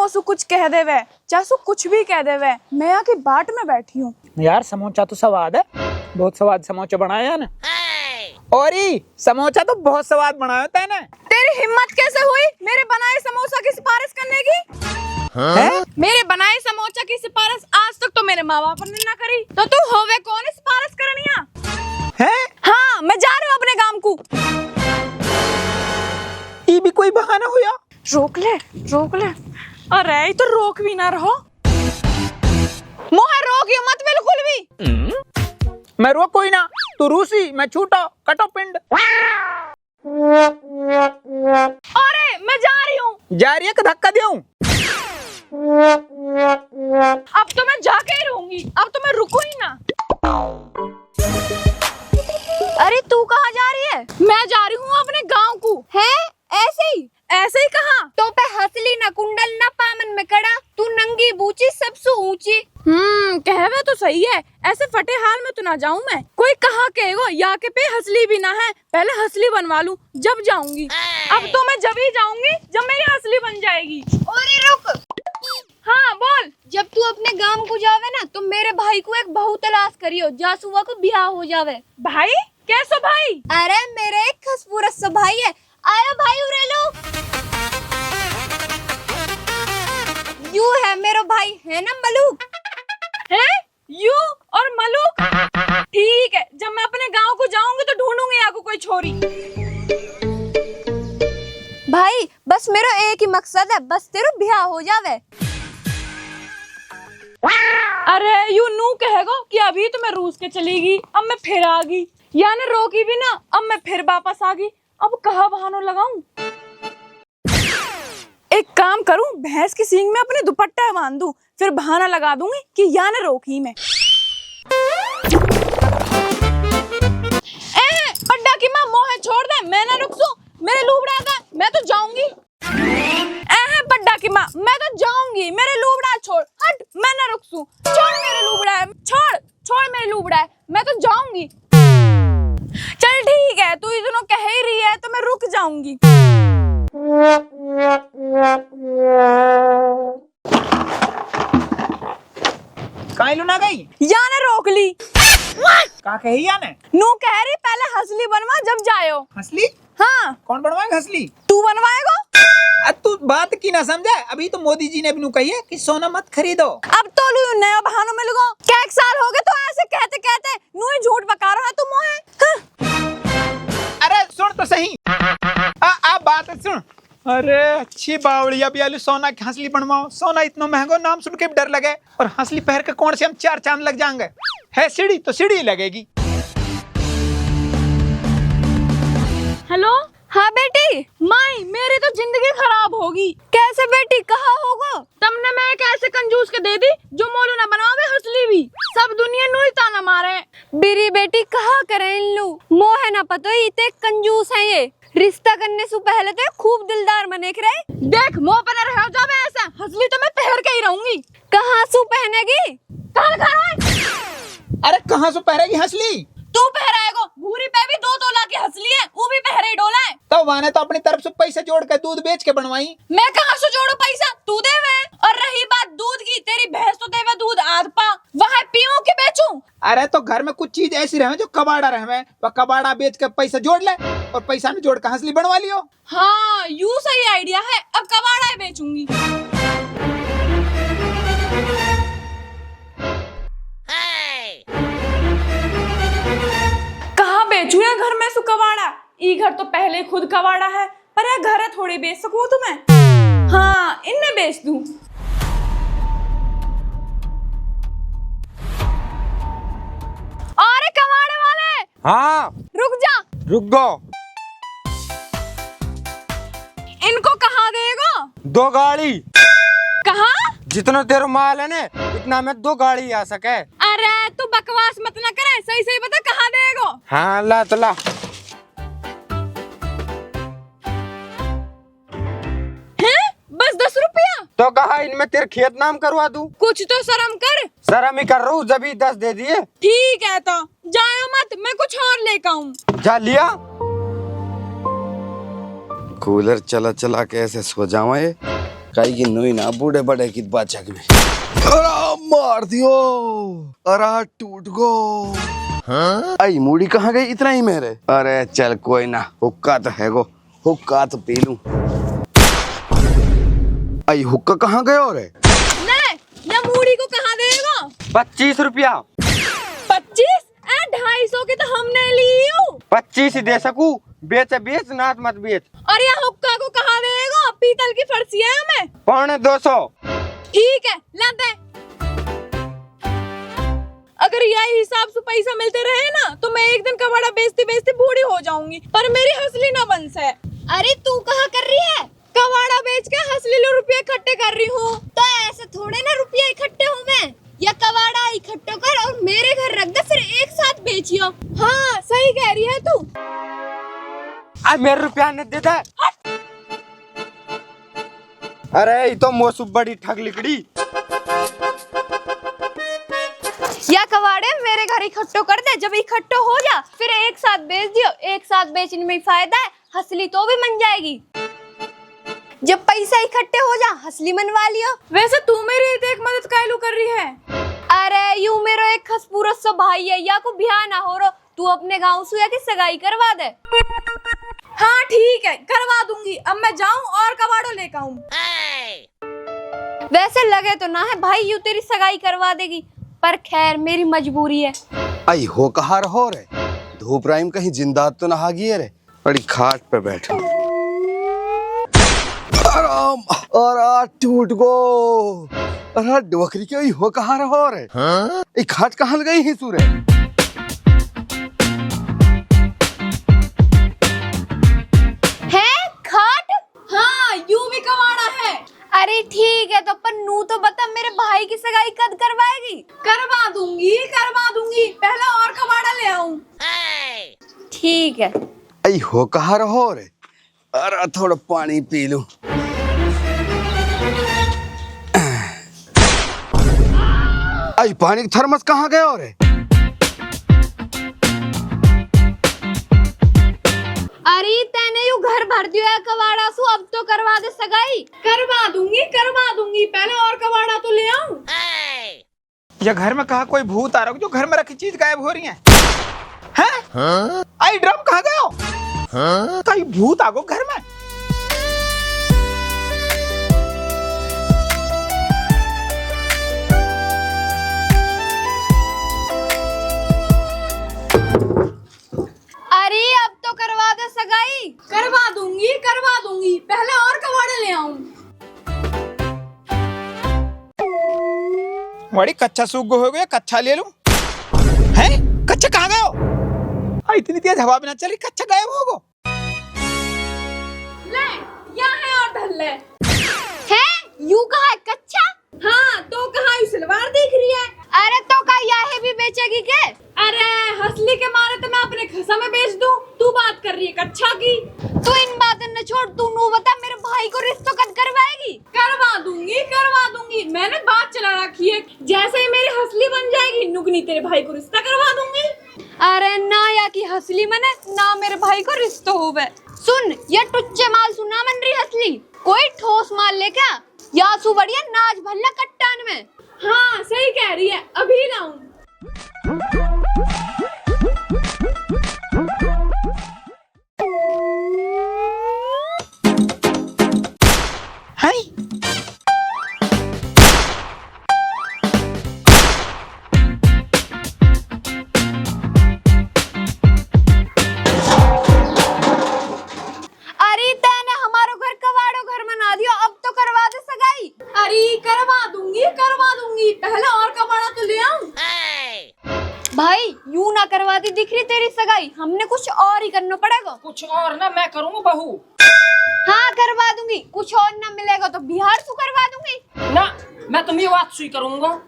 सु कुछ कह देवे, चाहे सु कुछ भी कह देवे, मैं आके बाट में बैठी हूँ। यार समोसा तो स्वाद है, बहुत स्वाद समोसा बनाया ना। और समोसा तो बहुत स्वाद बनाया होता है ना। तेरी हिम्मत कैसे हुई मेरे बनाए समोसा की सिफारिश करने की? हाँ? मेरे बनाए समोसा की सिफारिश आज तक तो मेरे माँ बाप ने ना करी, तो तू होवे कौन है सिफारिश करनिया? है? हाँ, मैं जा रही हूँ अपने गांव को। ये भी कोई बहाना हुआ? रोक ले, रोक ले। अरे तो रोक भी ना रहो, मोहे रोकियो मत बिल्कुल भी। मैं रोक कोई ना, तू रूसी, मैं छूटा, कटो पिंड। अरे मैं जा रही हूँ। जा रही है कि धक्का दूं? अब तो मैं जाके ही रहूंगी, अब तो मैं रुकू ही ना। अरे तू कहाँ जा रही है? मैं जा रही हूँ अपने गांव को। है? ऐसे ही कहाँ? तो पे हसली ना कुंडल ना पामन में कड़ा, तू नंगी बूची सबसे ऊंची। कहवे तो सही है, ऐसे फटे हाल में तो ना जाऊं मैं। कोई कहा कहेगो या के पे हसली भी ना है, पहले हसली बनवा लूं जब जाऊंगी। अब तो मैं जब ही जाऊंगी जब मेरी हसली बन जाएगी। अरे रुक। हाँ बोल। जब तू अपने गांव को जावे ना तो मेरे भाई को एक बहू तलाश करियो, जासुआ को ब्याह हो जावे। भाई? कैसो भाई? अरे मेरे एक खसपूरस सा भाई है, आयो भाई उरे लो। यू है मेरा भाई, है ना मलूक? है? यू और मलूक? ठीक है, जब मैं अपने गांव को जाऊंगी तो ढूंढूंगी आपको कोई छोरी। भाई बस मेरा एक ही मकसद है, बस तेरा ब्याह हो जावे। अरे यू नू कहेगो कि अभी तो मैं रूस के चलेगी, अब मैं फिर आ गई, यानी रोकी भी ना, अब मैं फिर वापस आ गई। अब कहाँ बहानों लगाऊं? एक काम करूं, भैंस की सींग में अपने दुपट्टा बांध दूं, फिर बहाना लगा दूंगी कि यानी रोकी मैं। पड्डा की माँ मोहे छोड़ दे, मैं ना रुकसूं, मेरे लूबड़ा का, मैं तो जाऊंगी। पड्डा की माँ, मैं तो जाऊंगी, मेरे लूबड़ा छोड़, हट, मैं ना रुकसूं, छोड़ मेरे लूबड़ा है, छोड़ मेरे लूबड़ा है, मैं तो जाऊंगी। चल ठीक है, तू इतनों कह ही रही है तो मैं रुक जाऊंगी। कहीं लू ना गई? याने रोक ली। कहा कही याने? नू कह रही पहले हसली बनवा जब जायो। हसली? हाँ। कौन बनवाएगा हसली? तू बनवाएगा? तू बात की ना समझे, अभी तो मोदी जी ने भी नू कही है कि सोना मत खरीदो। अब तो लू नया बहानों में लगो, क्या एक साल हो गए तो ऐसे कहते कहते नू ही झूठ बका रहा है तुम मोहे। अरे सुन तो सही, आप बात सुन। अरे अच्छी बावड़िया भी आलू, सोना की हंसली बनवाओ, सोना इतना महंगा, नाम सुन के भी डर लगे, और हंसली पहन के कौन से हम 4 चांद लग जाएंगे। है सीढ़ी तो सीढ़ी लगेगी। हेलो? हाँ बेटी। माई मेरी तो जिंदगी खराब होगी। कैसे बेटी, कहाँ होगा? तुमने मैं एक ऐसे कंजूस के दे दी जो मोलू ना बनवावे हंसली भी, सब दुनिया नू ही ताना मारे। बीरी बेटी कहाँ करे इन लू, मोह ना पतो इतने कंजूस है ये, रिश्ता करने से पहले तो खूब दिलदार बने रहे। देख मोह पर रह जावे ऐसा, हंसली तो मैं पहन के ही रहूंगी। कहाँ सु पहनेगी? अरे कहाँ से पहरेगी हंसली? तू पहराएगो, भूरी पे भी 2 तोला की हंसली है, वो भी पहरे डोला है। तो वाने तो अपनी तरफ से पैसे जोड़ के दूध बेच के बनवाई। मैं कहाँ से जोड़ू पैसा, तू देवे। और रही बात दूध की, तेरी भैंस तो देवे दूध आध पा, वहाँ पीऊं के बेचूं? अरे तो घर में कुछ चीज ऐसी रहे जो कबाड़ा रहे, वह कबाड़ा बेच के पैसा जोड़ ले, और पैसा में जोड़ के हंसली बनवा लियो। हाँ यू सही आइडिया है, अब कबाड़ा ही बेचूंगी। बेचू या घर में सु कबाड़ा? ई घर तो पहले खुद कबाड़ा है, पर यह घर है थोड़ी बेच सकूं तुम्हें? हाँ इन्हें बेच दूं। अरे कबाड़े वाले! हाँ रुक जा। रुक गो। इनको कहाँ देगा? 2 गाड़ी। कहाँ? जितना तेरा माल है ना, इतना में 2 गाड़ी आ सके। अरे तू बकवास मत ना करे, सही सही बता कहाँ देगा? हाँ ला तो ला। बस 10 रुपया? तो कहा इनमें तेरे खेत नाम करवा दूं? कुछ तो शर्म कर। शर्म ही कर रहा हूँ, जब ही 10 दे दिए। ठीक है तो जाओ मत, मैं कुछ और लेकर आऊं। जा लिया। कूलर चला चला के ऐसे सो जाऊं, कहीं की नुई ना बूढ़े बड़े की बाचक में अरे मार दियो। अरे टूट गो। हाँ? आई मूड़ी कहाँ गई इतना ही मेरे। अरे चल कोई ना, हुक्का तो है गो, हुक्का तो पी लूं। आई हुक्का कहाँ गयो रे। ना मूड़ी को कहाँ देगा? 25 रुपया। 25? 250 के तो हमने ली हो। 25 ही दे सकूं, बेच बेच ना मत बेच। और यह हुक्का को कहाँ देगा? पीतल की फर्सी है हमें। 250। ठीक है ला दे। अगर यही हिसाब से पैसा मिलते रहे ना तो मैं एक दिन कबाड़ा बेचती बेचती बूढ़ी हो जाऊंगी, पर मेरी हंसली ना बन से। अरे तू कहाँ कर रही है? कबाड़ा बेच के हंसली रुपये इकट्ठे कर रही हूँ। तो ऐसे थोड़े ना रुपये इकट्ठे हुए, या कबाड़ा इकट्ठा कर और मेरे घर रख दे, फिर एक साथ बेचियो। हाँ सही कह रही है तू। अब मेरे रुपया न दे दे। अरे ये तो मौसम बड़ी ठग लिकड़ी। या कबाड़े मेरे घर इकट्ठो कर दे, जब इकट्ठो हो जा फिर एक साथ बेच दियो। एक साथ बेचने में फायदा है, हंसली तो भी मन जाएगी। जब पैसा इकट्ठे हो जा हंसली मनवा लियो। वैसे तू मेरी एक मदद कायलू कर रही है। अरे यू मेरो एक खसपूरत सा भाई है, या को ब्याह ना हो रो, तू अपने गाँव सुया की सगाई करवा दे। हाँ ठीक है करवा दूंगी। अब मैं जाऊं और कबाड़ो लेकर आऊं। वैसे लगे तो ना है भाई यू तेरी सगाई करवा देगी, पर खैर मेरी मजबूरी है। आई हो कहाँ रहो रे। धूप राइम कहीं जिंदा तो नहा गई रे। बड़ी खाट पे बैठो। आराम और टूट गो। अरे डोकरी के हो कहाँ रहो रे। हाँ? खाट कहाँ गई ही सूरे। है खाट? हाँ यू भी कबाड़ा है। अरे ठीक है तो पन्नू तो बता मेरे भाई की सगाई कब करवाएगी? करवा दूंगी, पहले और कबाड़ा ले आऊं। ठीक है। आई हो कहाँ रहो रे। अरे थोड़ा पानी पी लूं। आई पानी का थर्मस कहाँ गया रे। अरे तेने यू घर भर दिया है कबाड़ा सु, अब तो करवा दे सगाई। करवा दूंगी, पहले और कबाड़ा तो ले आऊं। या घर में कहा कोई भूत आ रहा है जो घर में रखी चीज गायब हो रही है। हैं? हाँ? आई ड्रम कहाँ गया? हाँ? कहीं भूत आ गो घर में। अरे अब तो करवा दे सगाई। करवा दूंगी, पहले और कबाड़ा ले आऊं। बड़ी कच्चा सूख हो गया, कच्चा ले लूं। हैं? कच्चा कहाँ गया? इतनी तेज हवा भी ना चल रही, कच्चा गायब हो गो। ले यहाँ है और धर ले। है यू कहा है कच्चा? हाँ तो कहा सलवार दिख रही है। अरे तो का यह भी बेचेगी के? अरे हंसली के मारे तो मैं अपने खसा में बेच दूं, तू बात कर रही है कच्चा की। तू इन बातों न छोड़, तू नू बता मेरे भाई को रिश्तों कब करवाएगी? करवा दूंगी, मैंने बात चला रखी है। जैसे ही मेरी हंसली बन जाएगी नुगनी तेरे भाई को रिश्ता करवा दूंगी। अरे ना या की हंसली मने ना मेरे भाई को रिश्ता होवे। सुन ये टुच्चे माल सुना मन रही हंसली, कोई ठोस माल ले क्या? या सु बढ़िया नाच भल्ला कट्टान में। हाँ सही कह रही है, अभी लाऊं। हाय अरे तैने हमारो घर कबाड़ो घर बना दियो, अब तो करवा दे सगाई। अरे करवा दूंगी, पहले और कबाड़ा तो ले आऊं। भाई यूं ना करवाती दिख रही तेरी सगाई, हमने कुछ और ही करना पड़ेगा। कुछ और ना मैं करूंगा बहू। हाँ करवा दूंगी, कुछ और ना मिलेगा तो बिहार से करवा दूंगी। ना मैं तुम्हें बात सुई करूंगा।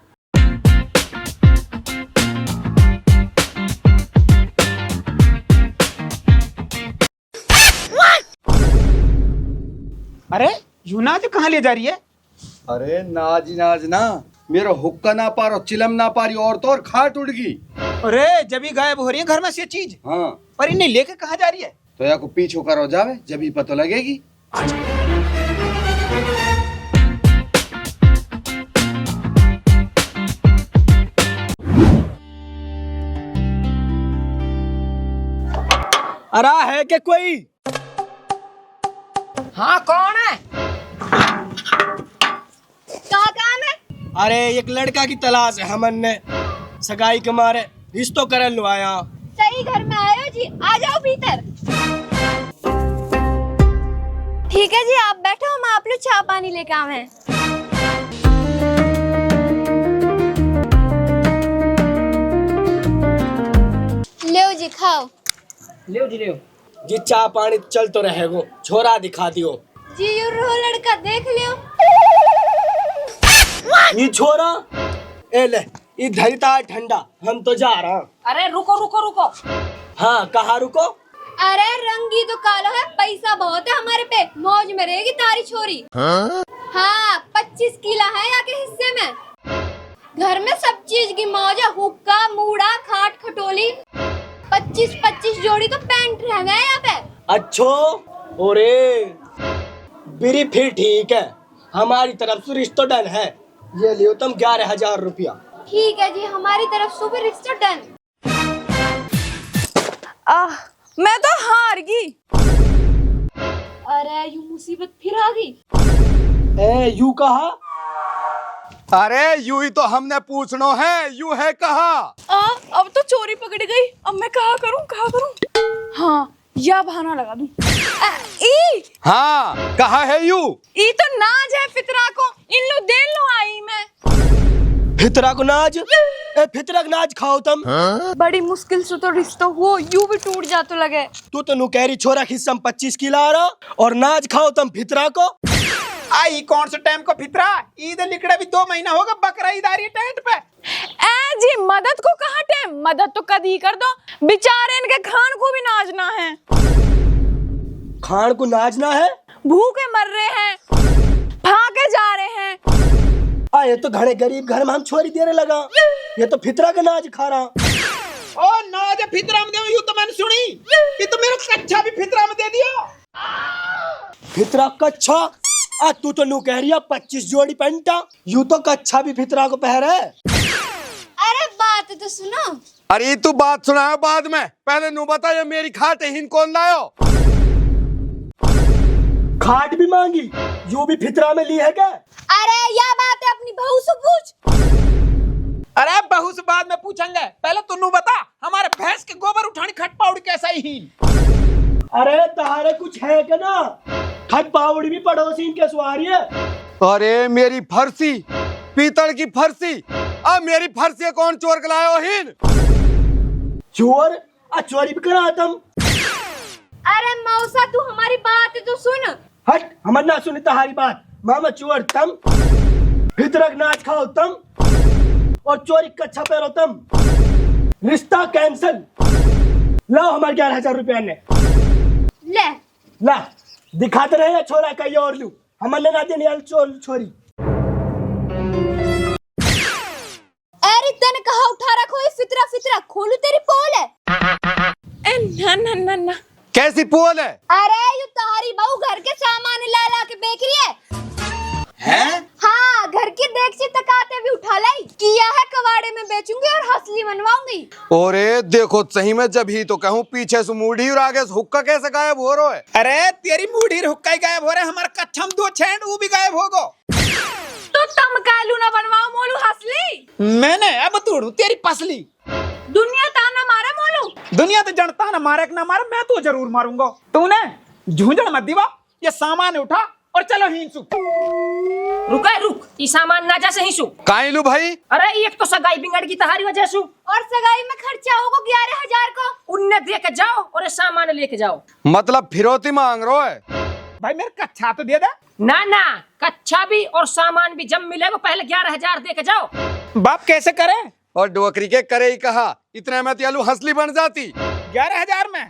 अरे यूनाज कहाँ ले जा रही है? अरे नाज नाज ना, मेरा हुक्का ना पारो, चिलम ना पारी और तो और खाट उड़ गई। अरे जब ही गायब हो रही है घर में से चीज। हाँ पर इन्हें लेके कहाँ जा रही है? तो या को पीछो करो जावे, जब ही पता लगेगी। है क्या कोई? हाँ कौन है? क्या काम है? अरे एक लड़का की तलाश है हमन ने, सगाई के मारे रिश्तों करन लो आया। सही घर में आए हो जी, आ जाओ भीतर। ठीक है जी, आप बैठो, हम आप लोग चाय पानी लेके आवे हैं। लो जी खाओ। ले जी ले। जी चाय पानी चल तो रहेगो, छोरा दिखा दियो। जी यू रो लड़का देख लियो। ये छोरा ए ले, ये धरता है ठंडा, हम तो जा रहा। अरे रुको रुको रुको। हाँ कहाँ रुको? अरे रंगी तो कालो है, पैसा बहुत है हमारे पे, मौज में रहेगी तारी छोरी। हाँ 25 किला है यहाँ के हिस्से में। घर में सब चीज की मौज है, हुक्का मूड़ा खाट खटोली। 25 जोड़ी तो पैंट रह गए यहाँ पे। अच्छो ओरे बिरी फिर ठीक है, हमारी तरफ से रिश्तों डन है। ये लियो तुम 11,000 रुपया। ठीक है जी, हमारी तरफ से भी रिश्ता डन। मैं तो हार गई। अरे यू मुसीबत फिर आ गई। ए यू कहा? अरे यू ही तो हमने पूछना है, यू है कहा? अब तो चोरी पकड़ गई, अब मैं कहा करूं? हाँ या बहाना लगा दूं। ई हाँ कहा है यू? ई तो नाज है फितरा को, इन लो दे लो आई मैं। फितरा को नाज? ए फितरा को नाज खाओ तुम। बड़ी मुश्किल से तो रिश्ता हुआ, यू भी टूट जा तो लगे। तू तो नुकहरी छोरा खिस्सा में 25 किला आ रहा और नाज खाओ तुम फितरा को। आई कौन सा टाइम को फितरा, ईद लिकड़ा भी 2 महीना होगा, बकरा ईद आ रही है टेंट पे। ए जी मदद को कहाँ टेम, मदद तो कद ही कर दो, बेचारे इनके खान को भी नाचना है। खान को नाचना है? भूखे मर रहे हैं, भागे जा रहे हैं। ये तो घरे गरीब घर में हम छोरी देने लगा, ये तो फितरा का नाच खा रहा। ओ नाज फितरा में दे, यूं तो मैंने सुनी, ये तो मेरा कच्चा भी फितरा में दे दियो। फितरा कच्छा? तू तो नुकहरिया 25 जोड़ी पेंटा, यूं तो कच्छा भी फितरा को पहरे। अरे बात तो सुनो। अरे तू बात सुनाओ बाद में, पहले नू बता ये मेरी खाट हिन कौन लायो? खाट भी मांगी, यू भी फितरा में ली है क्या? अरे यह बात है अपनी बहू से पूछ। अरे बहू से बाद में पूछेंगे, पहले तू बता हमारे भैंस के गोबर उठानी खट पाउडी कैसा ही? अरे तारे कुछ है क्या ना? खट पाउडी भी पड़ोसी इनके सवारी है। अरे मेरी फरसी, पीतल की फरसी, अब मेरी फरसी कौन चोर के लायो हिन? चोर? चोरी भी करा तुम? अरे मौसा तू हमारी बात तो सुन। हट, हमर ना सुनी तुम्हारी बात। मामा चोर तुम, फितरक नाच खाओ तुम, और चोरी कच्छा पैरो तुम। रिश्ता कैंसल। लाओ हमारे 11,000 रुपया ने। ले ला दिखाते रहे छोरा कहीं और लू, हमने ना देने चोर छोरी। अरे तने कहा उठा रखो, ये फितरा फितरा खोलू तेरी पोल है। ना ना ना ना, कैसी पोल है? अरे यू तुम्हारी बहू घर के सामान ला ला के बेच रही है। हैं? हाँ घर की देख तकाते भी उठा लाई, किया है कबाड़े में बेचूंगी और हसली बनवाऊंगी। अरे देखो सही में जब ही तो कहूँ पीछे से मूढ़ी और आगे से हुक्का कैसे गायब हो रहा है? अरे तेरी मूढ़ी हुक्का ही गायब हो रहा है, हमारा कच्छा में 2 छेंड वो भी गायब हो गो। तो तम कालू ना बनवाओ मोलू हसली। मैंने अब तोड़ू तेरी पसली। दुनिया ताना मारा मोलू। दुनिया तो जनता ना मारे ना मारे, मैं तो जरूर मारूंगा। तूने झूंझड़ मत दीवा, ये सामान उठा और चलो हिंसू। रुका रुक, ई सामान ना जा सही सु। काहे लू भाई? अरे एक तो सगाई बिगड़ की तहारी वजह सु, और सगाई में खर्चा होगा 11,000 को। उनने दे के जाओ और ये सामान लेके जाओ। मतलब फिरौती मांग रहा है? भाई मेरे कच्छा तो दे दे। ना ना, कच्चा भी और सामान भी जब मिलेगा पहले 11,000 दे के जाओ। बाप कैसे करे? और डोकरी के करे ही कहा, इतने में त्यालू हंसली बन जाती। 11,000 में?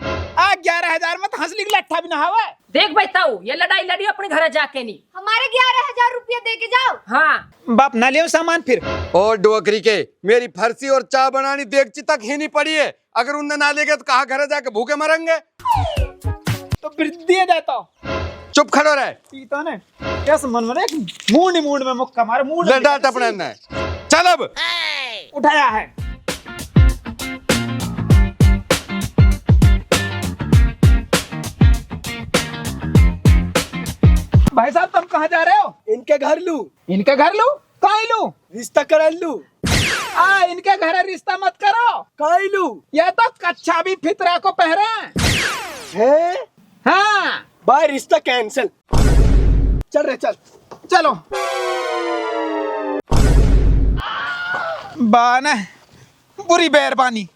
11,000 में तो हंसली की लट्ठा भी ना हवा। देख भाई ताऊ, ये लड़ाई लड़ी अपने घर जाके नहीं। हमारे 11,000 रुपया दे के जाओ। हाँ बाप ना ले सामान फिर। और डोकरी के मेरी फरसी और चाय बनानी देगची तक ही नहीं पड़ी है, अगर उनने ना लेगे तो कहाँ घर जाके भूखे मरेंगे? तो फिर दिए जाता। चुप खड़ो रहे। पीता ने कैसे मन में मूड में मुक्का मारे, मूड डांट अपने ने। चल अब उठाया है। भाई साहब तुम कहाँ जा रहे हो? इनके घर लू, इनके घर लू? कहाँ लू? रिश्ता करा लू। इनके घर रिश्ता मत करो। कहाँ लू? ये तो कच्चा भी फितरा को पहरे है? हाँ भाई रिश्ता कैंसिल। चल रहे चल। चलो बाना बुरी मेहरबानी।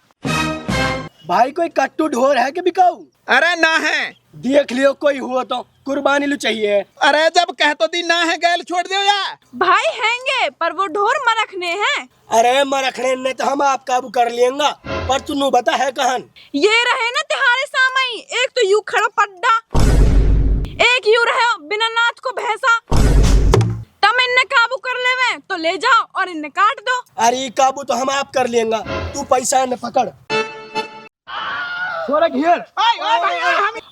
भाई कोई कट्टू ढोर है कि बिकाऊ? अरे ना है। देख लियो कोई हुआ तो कुर्बानी लू चाहिए। अरे जब कह तो दी ना है गैल छोड़ दियो या। भाई हैंगे पर वो ढोर मरखने हैं। अरे मरखने ने तो हम आप काबू कर लेंगा, पर तू बता है कहन। ये रहे ना तिहारे सामई, एक तो यू खड़ा पड्डा, एक यू रहे बिना नाथ को भैंसा। तम इन्ने काबू कर लेवे तो ले जाओ और इन्ने काट दो। अरे काबू तो हम आप कर लेंगा, तू पैसा न पकड़। छोरा घेर।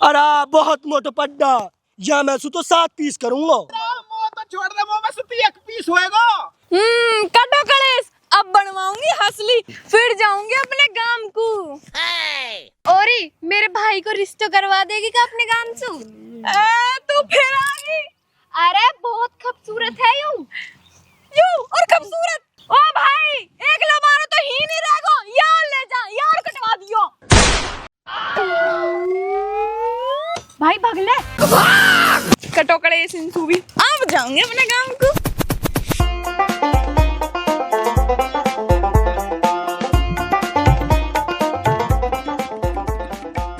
अरे बहुत मोटो पड्डा, या मैं सु तो 7 पीस करूंगा। तो छोड़ दे, मुंह में सुती एक पीस होएगा।